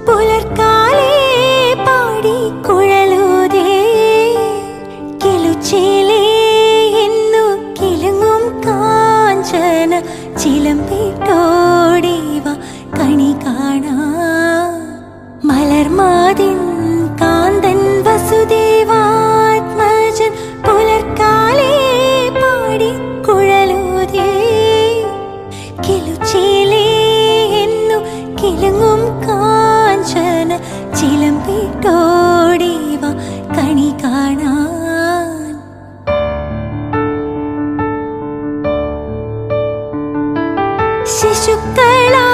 പുലർക്കാലേ പാടി കുഴലൂതേ കിലുച്ചിലേ എന്നു കിലുങ്ങും കാഞ്ചന ചിലമ്പിട്ടോടിവ കണി കാണാ മലർമാതിൻ കാന്തൻ വസുദേവാത്മജൻ പുലർക്കാലേ പാടി കുഴലൂതേ കിലുച്ചിലേ എന്നു കിലുങ്ങും കാഞ്ചന ചിലമ്പിട്ടോടിവ കണി കാണാൻ ശിശുക്കളാ